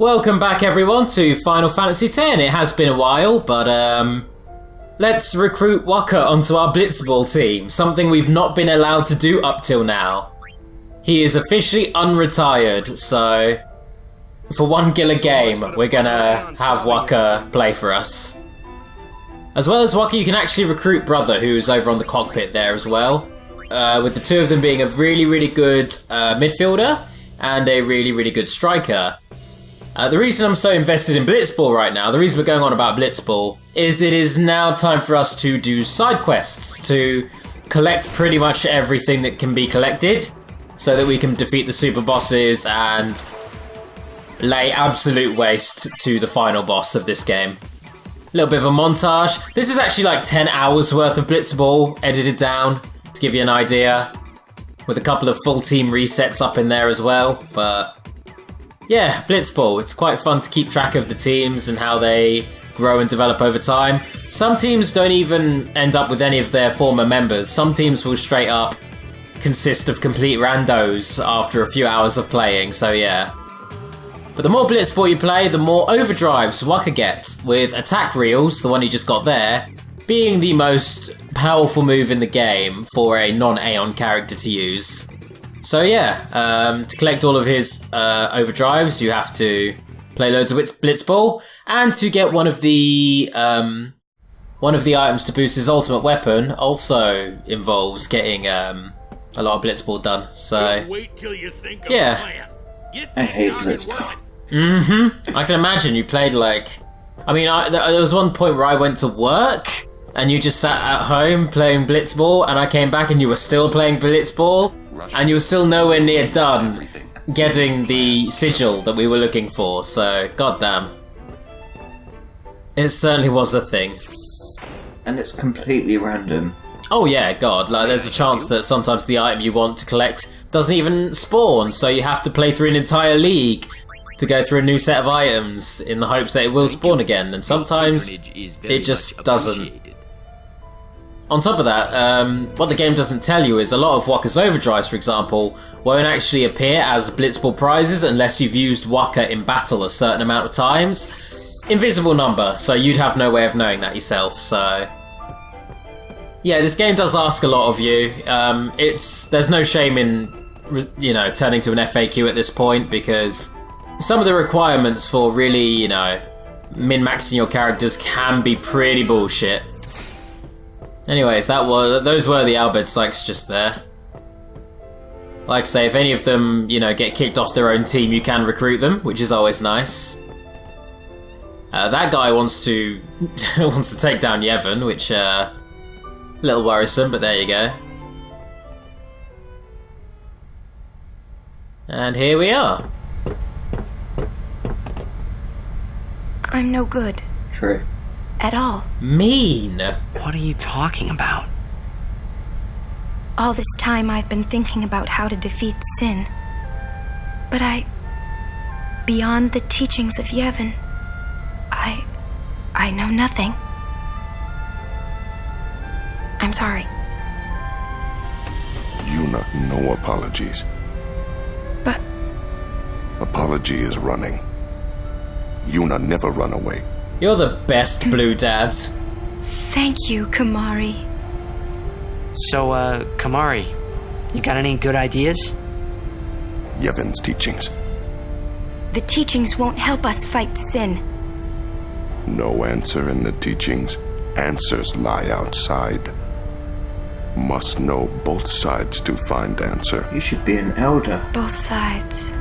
Welcome back everyone to Final Fantasy X. It has been a while, but let's recruit Waka onto our Blitzball team, something we've not been allowed to do up till now. He is officially unretired, so for one Gila game, we're gonna have Waka play for us. As well as Waka, you can actually recruit Brother, who is over on the cockpit there as well, with the two of them being a really good midfielder and a really good striker. The reason I'm so invested in Blitzball right now, the reason we're going on about Blitzball, is it is now time for us to do side quests, to collect pretty much everything that can be collected, so that we can defeat the super bosses and lay absolute waste to the final boss of this game. A little bit of a montage. This is actually like 10 hours worth of Blitzball edited down, to give you an idea, with a couple of full team resets up in there as well, but yeah, Blitzball. It's quite fun to keep track of the teams and how they grow and develop over time. Some teams don't even end up with any of their former members. Some teams will straight up consist of complete randos after a few hours of playing, so yeah. But the more Blitzball you play, the more overdrives Waka gets, with attack reels, the one you just got there, being the most powerful move in the game for a non-Aeon character to use. So yeah, to collect all of his overdrives, you have to play loads of Blitzball, and to get one of the items to boost his ultimate weapon also involves getting a lot of Blitzball done. So wait till you think of yeah, a plan. I hate Blitzball. I can imagine you played like, I mean, there was one point where I went to work and you just sat at home playing Blitzball, and I came back and you were still playing Blitzball. And you were still nowhere near done getting the sigil that we were looking for, so goddamn. It certainly was a thing. And it's completely random. Oh yeah, god, like there's a chance that sometimes the item you want to collect doesn't even spawn, so you have to play through an entire league to go through a new set of items in the hopes that it will spawn again, and sometimes it just doesn't. On top of that, what the game doesn't tell you is a lot of Waka's overdrives, for example, won't actually appear as Blitzball prizes unless you've used Waka in battle a certain amount of times. Invisible number, so you'd have no way of knowing that yourself, so yeah, this game does ask a lot of you. There's no shame in, you know, turning to an FAQ at this point, because some of the requirements for really, you know, min-maxing your characters can be pretty bullshit. Anyways, those were the Albert Sykes just there. Like I say, if any of them, you know, get kicked off their own team, you can recruit them, which is always nice. That guy wants to take down Yevon, which a little worrisome, but there you go. And here we are. I'm no good. True. At all. Mean. What are you talking about? All this time I've been thinking about how to defeat sin. But beyond the teachings of Yevon, I know nothing. I'm sorry. Yuna, no apologies. But Apology is running. Yuna never run away. You're the best blue dad. thank you, Kamari. So, Kamari, you got any good ideas? Yevon's teachings. The teachings won't help us fight sin. No answer in the teachings. Answers lie outside. Must know both sides to find answer. You should be an elder. Both sides.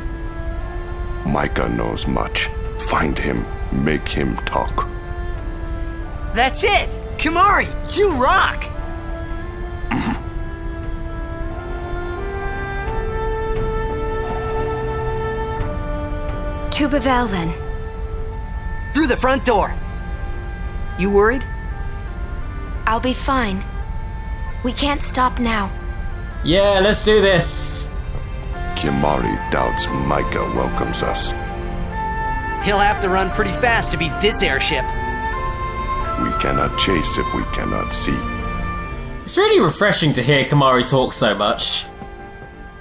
Micah knows much. Find him. Make him talk. That's it! Kamari, you rock! To Bavel, then. Through the front door. You worried? I'll be fine. We can't stop now. Yeah, let's do this. Kimari doubts Micah welcomes us. He'll have to run pretty fast to beat this airship. We cannot chase if we cannot see. It's really refreshing to hear Kamari talk so much.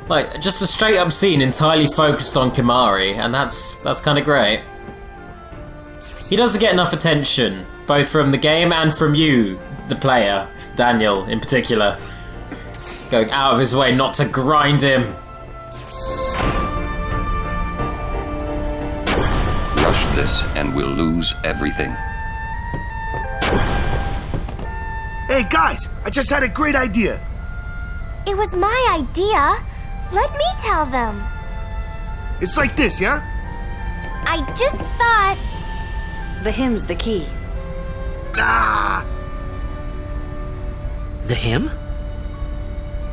Like, just a straight up scene entirely focused on Kimahri, and that's kind of great. He doesn't get enough attention, both from the game and from you, the player, Daniel in particular. Going out of his way not to grind him. Rush this and we'll lose everything. Hey guys, I just had a great idea. It was my idea. Let me tell them. It's like this, yeah? I just thought... The hymn's the key. Ah! The hymn?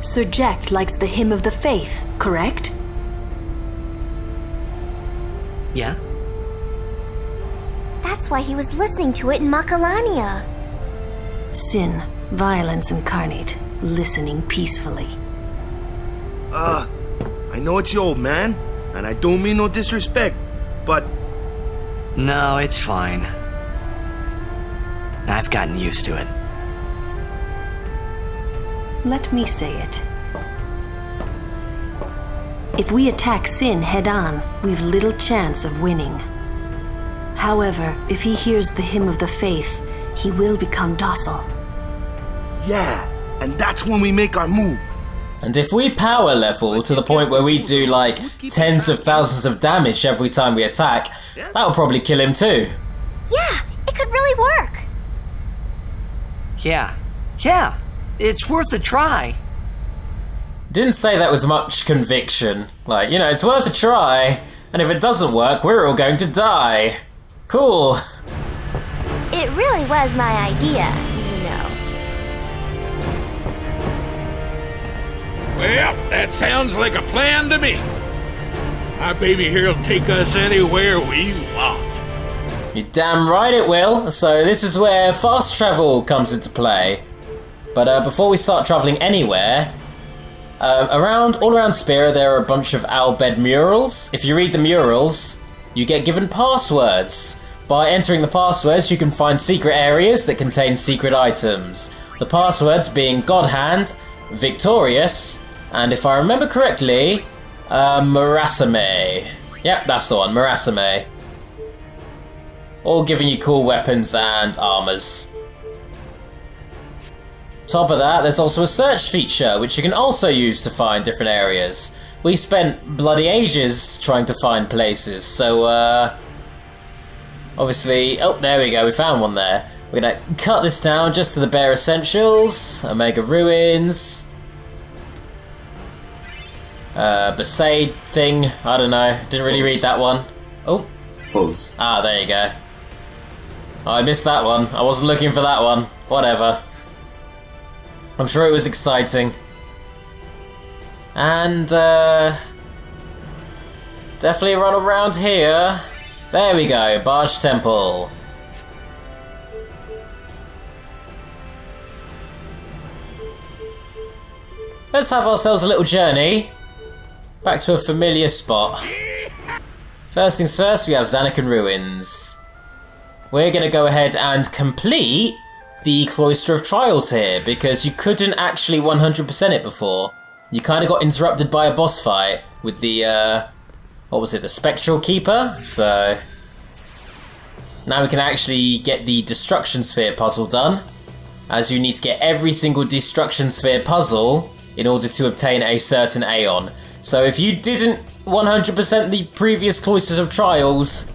Sir Jack likes the hymn of the faith, correct? Yeah? That's why he was listening to it in Makalania. Sin, violence incarnate, listening peacefully. I know it's your old man, and I don't mean no disrespect, but... No, it's fine. I've gotten used to it. Let me say it. If we attack Sin head-on, we've little chance of winning. However, if he hears the hymn of the faith, he will become docile. Yeah, and that's when we make our move. And if we power level to the point where we do like tens of thousands of damage every time we attack, that'll probably kill him too. Yeah, it could really work. Yeah, it's worth a try. Didn't say that with much conviction. Like, you know, it's worth a try, and if it doesn't work, we're all going to die. Cool. It really was my idea, you know. Well, that sounds like a plan to me. My baby here'll take us anywhere we want. You're damn right it will. So this is where fast travel comes into play. But before we start traveling anywhere, all around Spira there are a bunch of Albed murals. If you read the murals, you get given passwords. By entering the passwords, you can find secret areas that contain secret items. The passwords being God Hand, Victorious, and if I remember correctly, Marasame. Yep, that's the one, Marasame. All giving you cool weapons and armors. Top of that, there's also a search feature, which you can also use to find different areas. We spent bloody ages trying to find places, so obviously, oh, there we go, we found one there. We're gonna cut this down just to the bare essentials. Omega Ruins. Besaid thing, I don't know, didn't really read that one. Oh. Falls. Ah, there you go. Oh, I missed that one. I wasn't looking for that one. Whatever. I'm sure it was exciting. And, definitely run around here. There we go, Barge Temple. Let's have ourselves a little journey back to a familiar spot. First things first, we have Zanakan Ruins. We're gonna go ahead and complete the Cloister of Trials here, because you couldn't actually 100% it before. You kind of got interrupted by a boss fight with the, what was it, the Spectral Keeper? So now we can actually get the Destruction Sphere puzzle done, as you need to get every single Destruction Sphere puzzle in order to obtain a certain Aeon. So if you didn't 100% the previous Cloisters of Trials,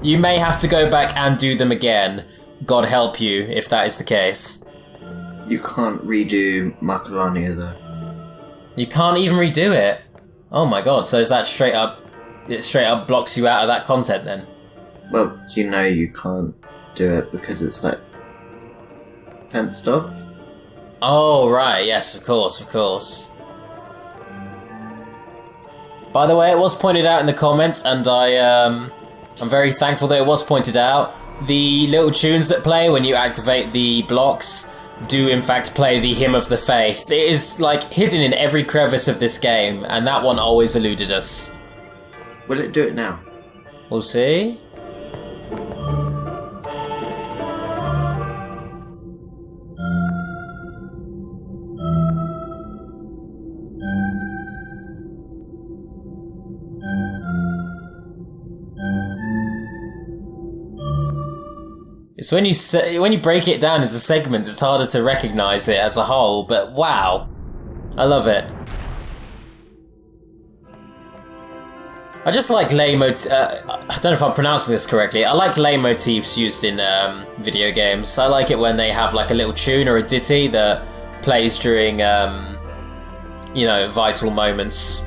you may have to go back and do them again. God help you if that is the case. You can't redo Makalania though. You can't even redo it? Oh my god, so is that straight up, it straight up blocks you out of that content then? Well, you know you can't do it because it's like fenced off. Oh right, yes, of course, of course. By the way, it was pointed out in the comments, and I'm very thankful that it was pointed out. The little tunes that play when you activate the blocks do in fact play the Hymn of the Faith. It is like hidden in every crevice of this game, and that one always eluded us. Will it do it now? We'll see. It's when you break it down into segments, it's harder to recognize it as a whole, but wow. I love it. I just like I don't know if I'm pronouncing this correctly. I like lay motifs used in video games. I like it when they have like a little tune or a ditty that plays during, you know, vital moments.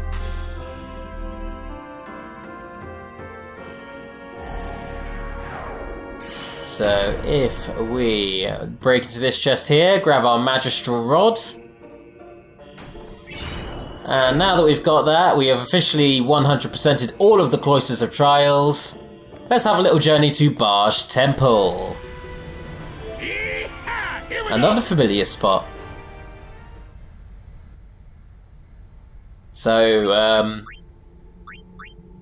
So if we break into this chest here, grab our magistral rod. And now that we've got that, we have officially 100%ed all of the Cloisters of Trials. Let's have a little journey to Barge Temple. Another familiar spot. So,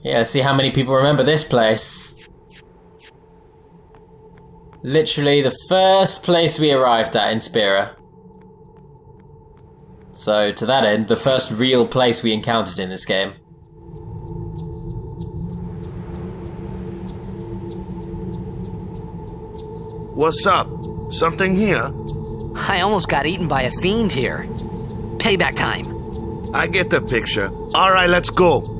yeah, let's see how many people remember this place. Literally the first place we arrived at in Spira. So, to that end, the first real place we encountered in this game. What's up? Something here? I almost got eaten by a fiend here. Payback time. I get the picture. Alright, let's go.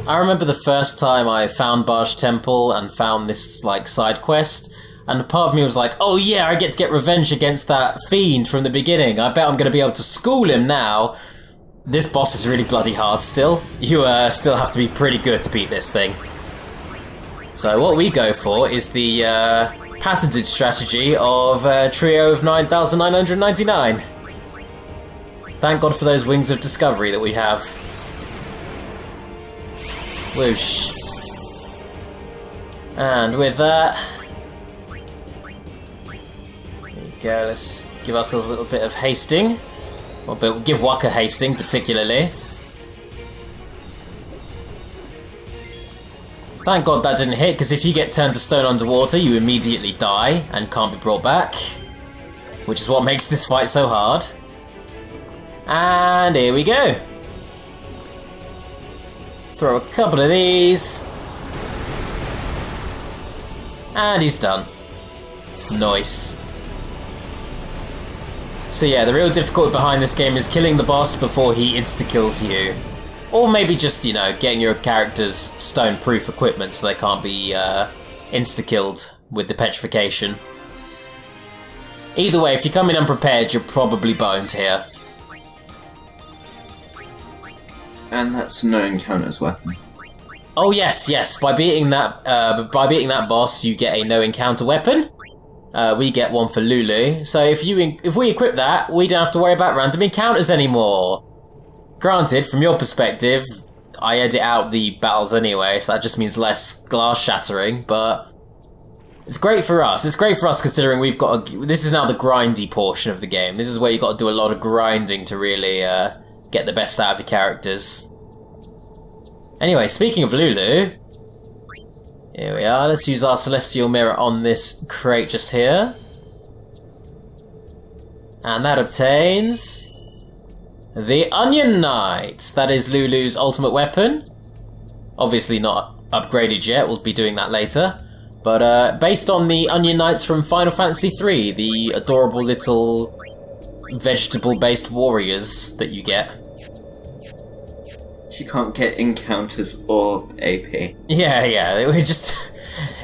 I remember the first time I found Barge Temple and found this, like, side quest, and part of me was like, oh yeah, I get to get revenge against that fiend from the beginning. I bet I'm going to be able to school him now. This boss is really bloody hard still. You still have to be pretty good to beat this thing. So what we go for is the patented strategy of trio of 9,999. Thank God for those wings of discovery that we have. Whoosh. And with that, there we go, let's give ourselves a little bit of hasting. Or give Waka hasting, particularly. Thank God that didn't hit, because if you get turned to stone underwater, you immediately die and can't be brought back. Which is what makes this fight so hard. And here we go. Throw a couple of these. And he's done. Nice. So yeah, the real difficulty behind this game is killing the boss before he insta-kills you. Or maybe just, you know, getting your characters stone-proof equipment so they can't be insta-killed with the petrification. Either way, if you come in unprepared, you're probably boned here. And that's no encounters weapon. Oh yes, yes. By beating that boss, you get a no encounter weapon. We get one for Lulu. So if we equip that, we don't have to worry about random encounters anymore. Granted, from your perspective, I edit out the battles anyway, so that just means less glass shattering. But it's great for us. It's great for us considering we've got this is now the grindy portion of the game. This is where you got to do a lot of grinding to really get the best out of your characters. Anyway, speaking of Lulu, here we are. Let's use our Celestial Mirror on this crate just here. And that obtains the Onion Knight. That is Lulu's ultimate weapon. Obviously not upgraded yet, we'll be doing that later. But based on the Onion Knights from Final Fantasy III, the adorable little vegetable-based warriors that you get. You can't get encounters or AP. Yeah, we just...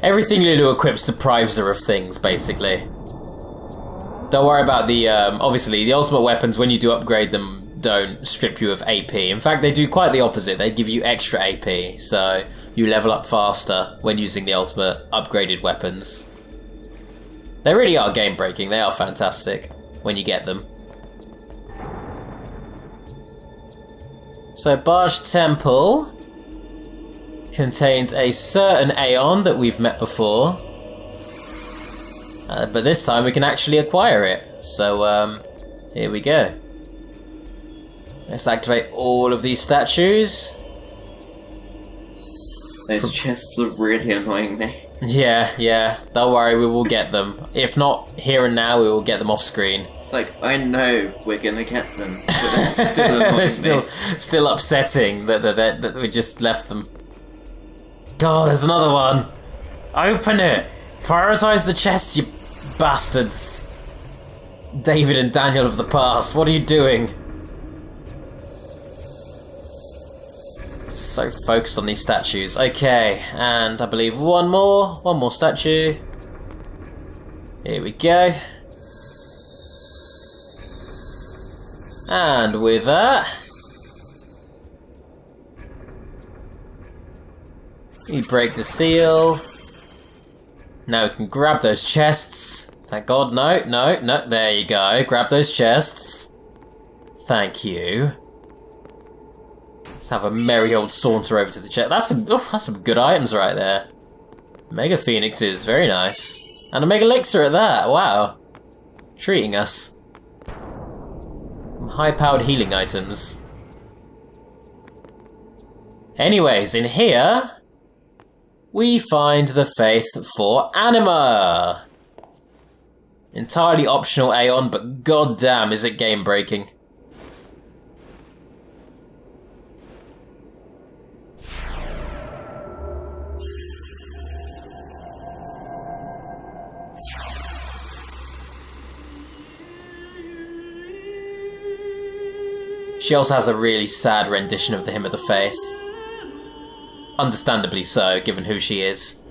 everything Lulu equips deprives her of things, basically. Don't worry about the... obviously, the ultimate weapons, when you do upgrade them, don't strip you of AP. In fact, they do quite the opposite. They give you extra AP, so you level up faster when using the ultimate upgraded weapons. They really are game-breaking. They are fantastic when you get them. So Barge Temple contains a certain Aeon that we've met before. But this time we can actually acquire it. So here we go. Let's activate all of these statues. Those chests are really annoying me. Yeah. Don't worry, we will get them. If not here and now, we will get them off screen. Like, I know we're gonna get them, but they're still annoying they're me. still upsetting that we just left them. God, there's another one. Open it. Prioritize the chest, you bastards. David and Daniel of the past, what are you doing? Just so focused on these statues. Okay, and I believe one more statue. Here we go. And with that, we break the seal. Now we can grab those chests. Thank God, no, there you go. Grab those chests. Thank you. Let's have a merry old saunter over to the chest. That's some good items right there. Mega Phoenixes, very nice. And a Mega Elixir at that, wow. Treating us. Some high-powered healing items. Anyways, in here, we find the Faith for Anima. Entirely optional Aeon, but goddamn is it game-breaking. She also has a really sad rendition of the Hymn of the Faith. Understandably so, given who she is.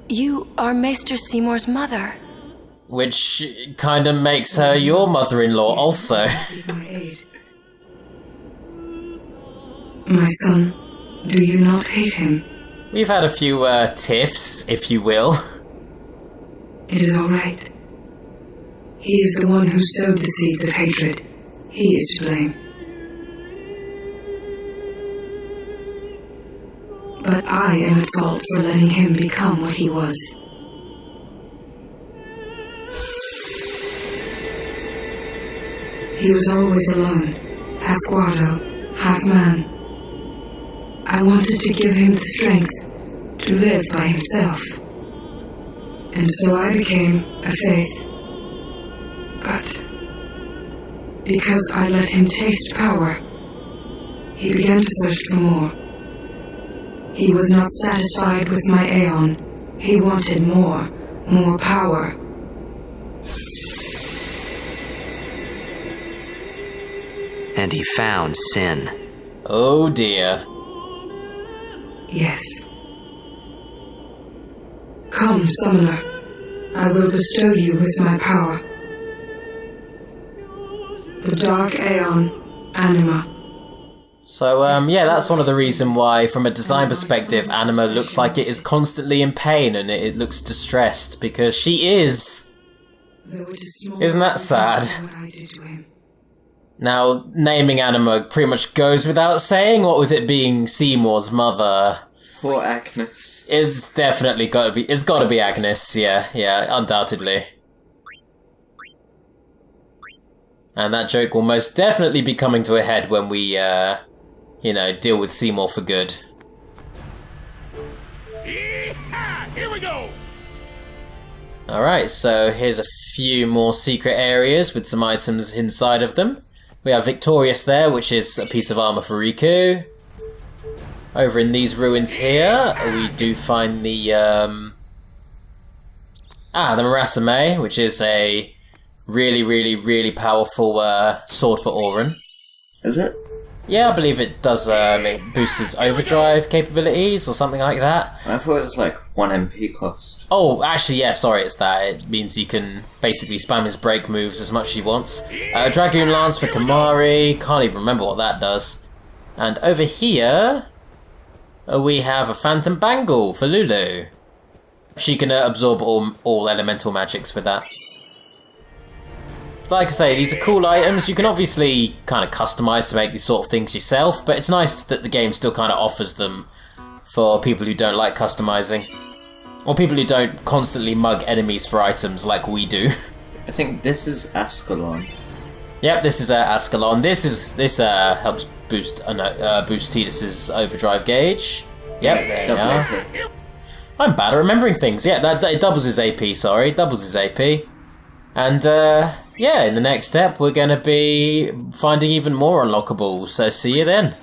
You are Maester Seymour's mother. Which kinda makes her your mother-in-law also. My son, do you not hate him? We've had a few tiffs, if you will. It is all right. He is the one who sowed the seeds of hatred. He is to blame. But I am at fault for letting him become what he was. He was always alone, half guardo, half man. I wanted to give him the strength to live by himself. And so I became a Faith. But because I let him taste power, he began to thirst for more. He was not satisfied with my Aeon. He wanted more power. And he found sin. Oh dear. Yes. Come, Summoner. I will bestow you with my power. The Dark Aeon, Anima. So, yeah, that's one of the reasons why, from a design perspective, Anima looks like it is constantly in pain and it looks distressed, because she is. Isn't that sad? Now, naming Anima pretty much goes without saying, what with it being Seymour's mother. Poor Agnes. It's definitely it's gotta be Agnes, yeah, undoubtedly. And that joke will most definitely be coming to a head when we, deal with Seymour for good. Here we go! Alright, so here's a few more secret areas with some items inside of them. We have Victorious there, which is a piece of armor for Riku. Over in these ruins here, we do find the Marasame, which is a really powerful sword for Auron. Is it? Yeah, I believe it does. It boosts his overdrive capabilities or something like that. I thought it was like 1 MP cost. Oh, actually, yeah, sorry, it's that. It means he can basically spam his break moves as much as he wants. Dragoon Lance for Kamari. Can't even remember what that does. And over here, we have a Phantom Bangle for Lulu. She can absorb all elemental magics with that. Like I say, these are cool items. You can obviously kind of customize to make these sort of things yourself, but it's nice that the game still kind of offers them for people who don't like customizing. Or people who don't constantly mug enemies for items like we do. I think this is Ascalon. Yep, this is Ascalon. This helps boost Tidus's overdrive gauge. Yep, there you are. I'm bad at remembering things. Yeah, it doubles his AP, sorry. Doubles his AP. And yeah, in the next step we're going to be finding even more unlockables, so see you then.